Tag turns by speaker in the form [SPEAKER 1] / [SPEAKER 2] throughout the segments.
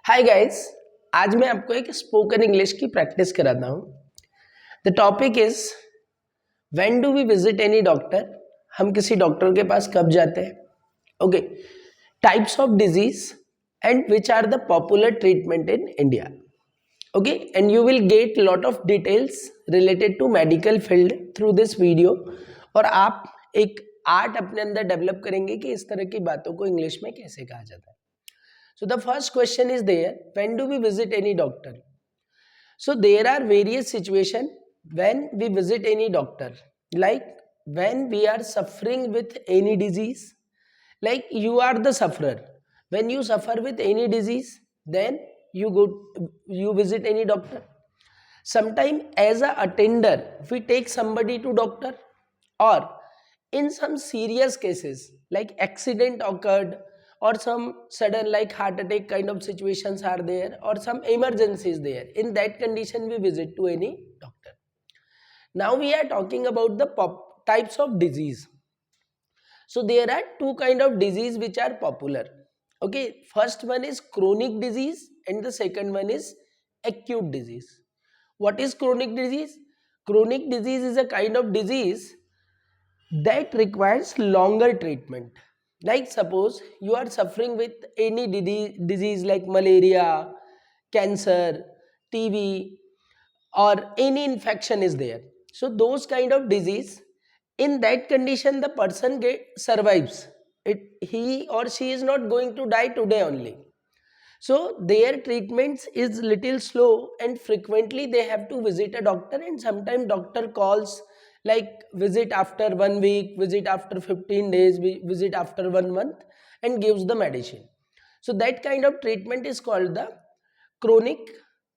[SPEAKER 1] Hi guys, आज मैं आपको एक स्पोकन इंग्लिश की प्रैक्टिस कराता हूँ। The topic is when do we visit any doctor. हम किसी डॉक्टर के पास कब जाते हैं। Okay, types of disease and which are the popular treatment in India. Okay, and you will get lot of details related to medical field through this video. और आप एक आर्ट अपने अंदर डेवलप करेंगे कि इस तरह की बातों को इंग्लिश में कैसे कहा जाता है। So the first question is there, when do we visit any doctor? So there are various situations when we visit any doctor, like when we are suffering with any disease, like you are the sufferer. When you suffer with any disease, then you visit any doctor. Sometime as a attender, we take somebody to doctor, or in some serious cases like accident occurred or some sudden like heart attack kind of situations are there or some emergencies there, in that condition we visit to any doctor. Now we are talking about the types of disease. So there are two kind of disease which are popular. Okay, first one is chronic disease and the second one is acute disease. What is chronic disease? Chronic disease is a kind of disease that requires longer treatment. Like suppose you are suffering with any disease like malaria, cancer, TB, or any infection is there. So those kind of disease, in that condition the person survives. He or she is not going to die today only. So their treatments is little slow and frequently they have to visit a doctor, and sometimes doctor calls like visit after 1 week, visit after 15 days, visit after 1 month, and gives the medicine. So that kind of treatment is called the chronic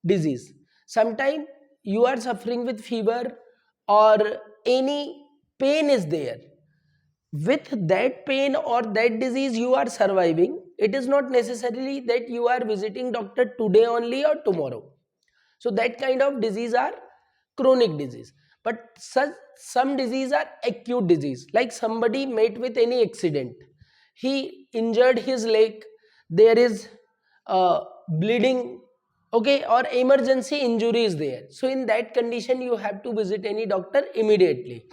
[SPEAKER 1] disease. Sometimes you are suffering with fever or any pain is there. With that pain or that disease you are surviving, it is not necessarily that you are visiting doctor today only or tomorrow. So that kind of disease are chronic disease. But some disease are acute disease, like somebody met with any accident, he injured his leg, there is bleeding, okay, or emergency injury is there. So in that condition you have to visit any doctor immediately.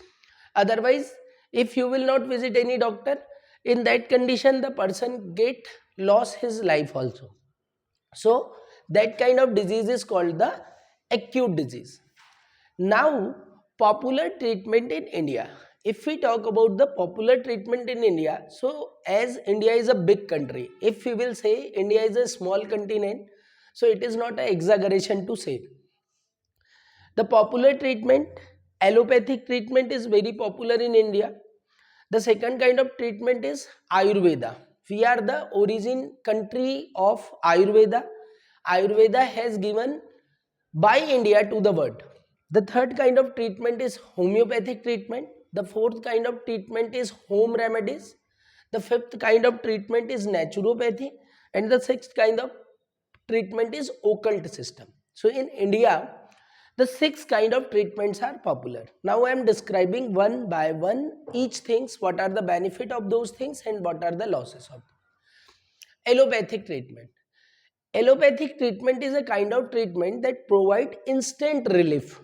[SPEAKER 1] Otherwise, if you will not visit any doctor, in that condition the person get lost his life also. So that kind of disease is called the acute disease. Now, popular treatment in India. If we talk about the popular treatment in India, so as India is a big country, if we will say India is a small continent, so it is not an exaggeration to say. The popular treatment, allopathic treatment is very popular in India. The second kind of treatment is Ayurveda. We are the origin country of Ayurveda. Ayurveda has given by India to the world. The third kind of treatment is homeopathic treatment. The fourth kind of treatment is home remedies. The fifth kind of treatment is naturopathy. And the sixth kind of treatment is occult system. So in India, the six kind of treatments are popular. Now I am describing one by one each things, what are the benefit of those things and what are the losses of them. Allopathic treatment. Allopathic treatment is a kind of treatment that provide instant relief.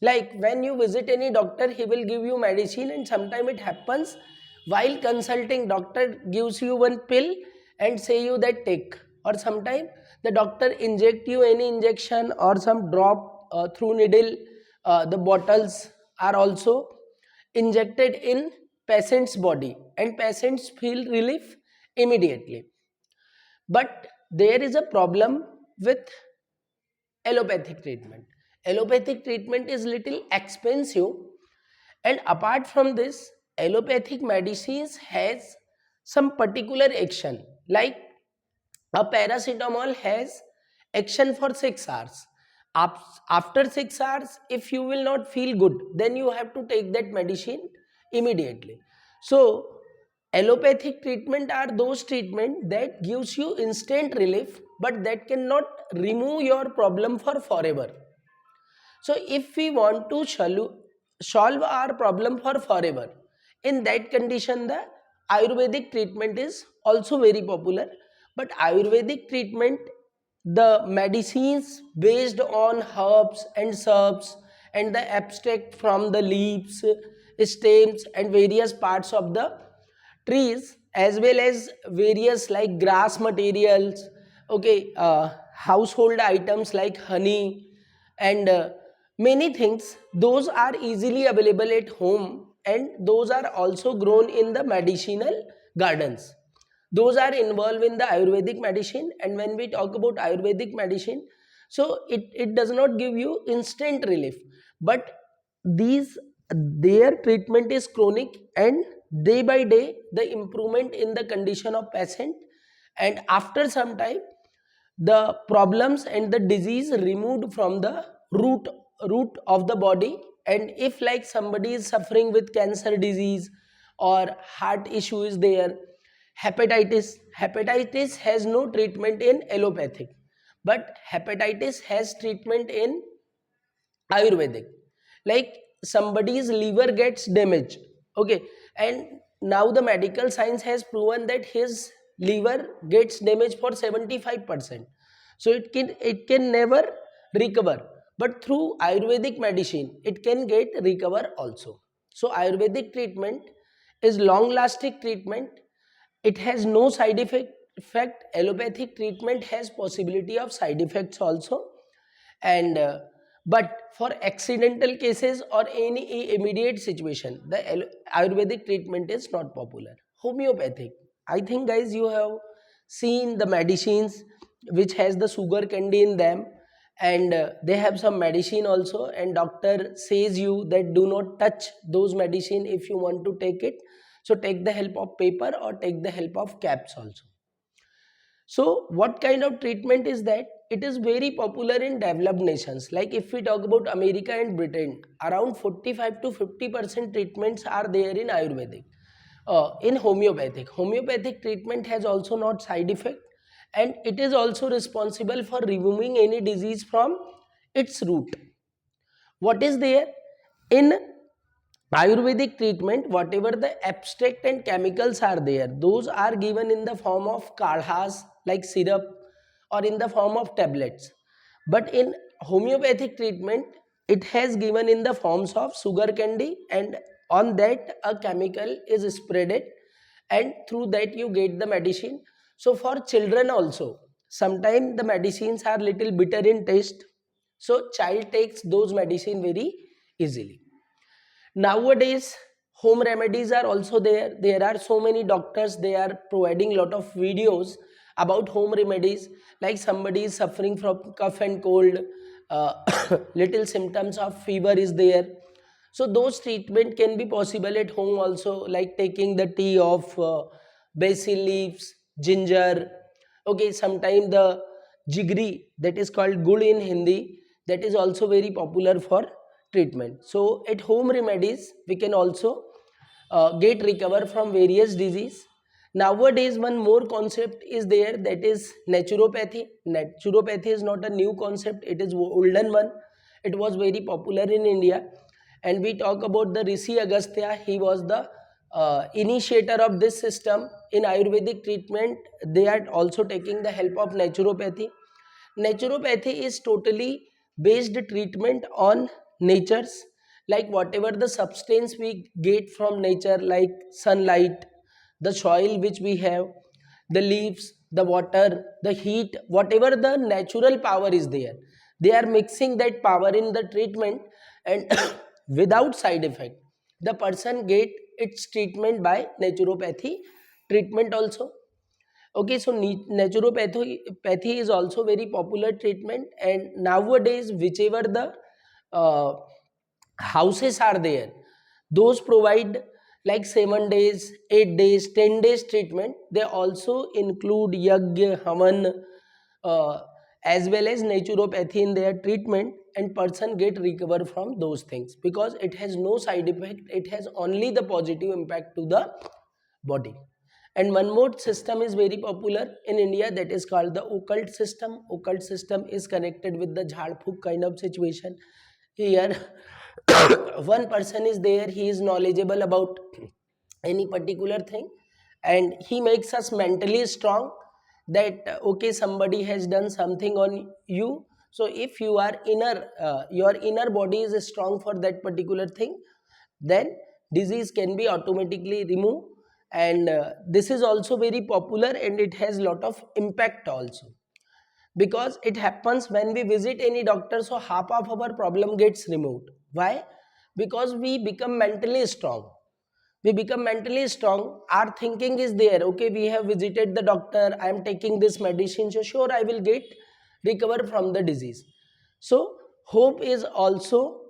[SPEAKER 1] Like when you visit any doctor, he will give you medicine, and sometimes it happens while consulting, doctor gives you one pill and say you that take, or sometimes the doctor inject you any injection or some drop through needle. The bottles are also injected in patient's body and patients feel relief immediately. But there is a problem with allopathic treatment. Allopathic treatment is little expensive, and apart from this, allopathic medicines has some particular action. Like a paracetamol has action for 6 hours. After 6 hours, if you will not feel good, then you have to take that medicine immediately. So allopathic treatment are those treatment that gives you instant relief, but that cannot remove your problem for forever. So if we want to solve our problem for forever, in that condition the Ayurvedic treatment is also very popular. But Ayurvedic treatment the medicines based on herbs and herbs and the abstract from the leaves, stems and various parts of the trees, as well as various like grass materials, okay, household items like honey and many things, those are easily available at home, and those are also grown in the medicinal gardens. Those are involved in the Ayurvedic medicine. And when we talk about Ayurvedic medicine, so it does not give you instant relief, but these, their treatment is chronic, and day by day the improvement in the condition of patient, and after some time the problems and the disease removed from the root of the body. And if like somebody is suffering with cancer disease or heart issue is there, hepatitis has no treatment in allopathic, but hepatitis has treatment in Ayurvedic. Like somebody's liver gets damaged, okay, and now the medical science has proven that his liver gets damaged for 75%, so it can never recover, but through Ayurvedic medicine it can get recover also. So Ayurvedic treatment is long lasting treatment, it has no side effect. Allopathic treatment has possibility of side effects also, and but for accidental cases or any immediate situation, the Ayurvedic treatment is not popular. Homeopathic, I think guys you have seen the medicines which has the sugar candy in them, and they have some medicine also, and doctor says you that do not touch those medicine if you want to take it, so take the help of paper or take the help of caps also. So what kind of treatment is that? It is very popular in developed nations. Like if we talk about America and Britain, around 45 to 50% treatments are there in Ayurvedic. In homeopathic, homeopathic treatment has also not side effect, and it is also responsible for removing any disease from its root. What is there in Ayurvedic treatment? Whatever the abstract and chemicals are there, those are given in the form of kadhas like syrup or in the form of tablets. But in homeopathic treatment, it has given in the forms of sugar candy, and on that a chemical is spreaded, and through that you get the medicine. So for children also, sometimes the medicines are little bitter in taste, so child takes those medicine very easily. Nowadays home remedies are also there are so many doctors, they are providing lot of videos about home remedies. Like somebody is suffering from cough and cold, uh, little symptoms of fever is there, so those treatment can be possible at home also, like taking the tea of basil leaves, ginger, okay, sometime the jigri, that is called gul in Hindi, that is also very popular for treatment. So at home remedies we can also get recover from various disease. Nowadays one more concept is there, that is naturopathy. Naturopathy is not a new concept, it is olden one, it was very popular in India. And we talk about the Rishi Agastya, he was the initiator of this system in Ayurvedic treatment. They are also taking the help of naturopathy. Naturopathy is totally based treatment on natures, like whatever the substance we get from nature, like sunlight, the soil which we have, the leaves, the water, the heat, whatever the natural power is there, they are mixing that power in the treatment, and without side effect the person get its treatment by naturopathy treatment also. Okay, so naturopathy is also very popular treatment, and nowadays whichever the uh, houses are there, those provide like 7 days, 8 days, 10 days treatment. They also include yagya, havan, uh, as well as naturopathy in their treatment, and person get recover from those things because it has no side effect, it has only the positive impact to the body. And one more system is very popular in India, that is called the occult system. Occult system is connected with the jhad phuk kind of situation. Here one person is there, he is knowledgeable about any particular thing, and he makes us mentally strong, that okay, somebody has done something on you. So if you are your inner body is strong for that particular thing, then disease can be automatically removed. And this is also very popular, and it has lot of impact also, because it happens when we visit any doctor, so half of our problem gets removed. Why? Because we become mentally strong. We become mentally strong, our thinking is there, okay, we have visited the doctor, I am taking this medicine, so sure I will get recover from the disease. So hope is also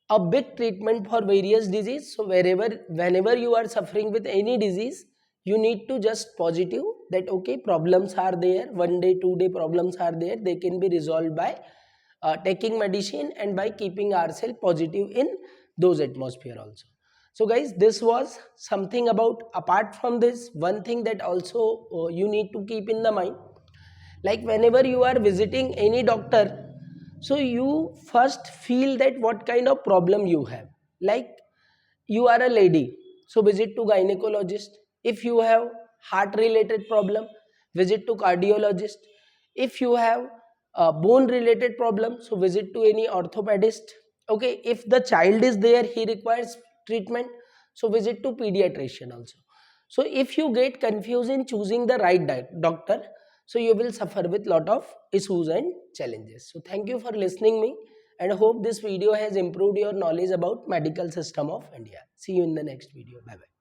[SPEAKER 1] a big treatment for various disease. So whenever you are suffering with any disease, you need to just positive that okay, problems are there, 1 day 2 day problems are there, they can be resolved by taking medicine and by keeping ourselves positive in those atmosphere also. So guys, this was something about. Apart from this, one thing that also you need to keep in the mind, like whenever you are visiting any doctor, so you first feel that what kind of problem you have. Like you are a lady, so visit to gynecologist. If you have heart related problem, visit to cardiologist. If you have a bone related problem, so visit to any orthopedist. Okay, if the child is there, he requires treatment, so visit to pediatrician also. So if you get confused in choosing the right doctor, so you will suffer with lot of issues and challenges. So thank you for listening me, and hope this video has improved your knowledge about medical system of India. See you in the next video. Bye bye.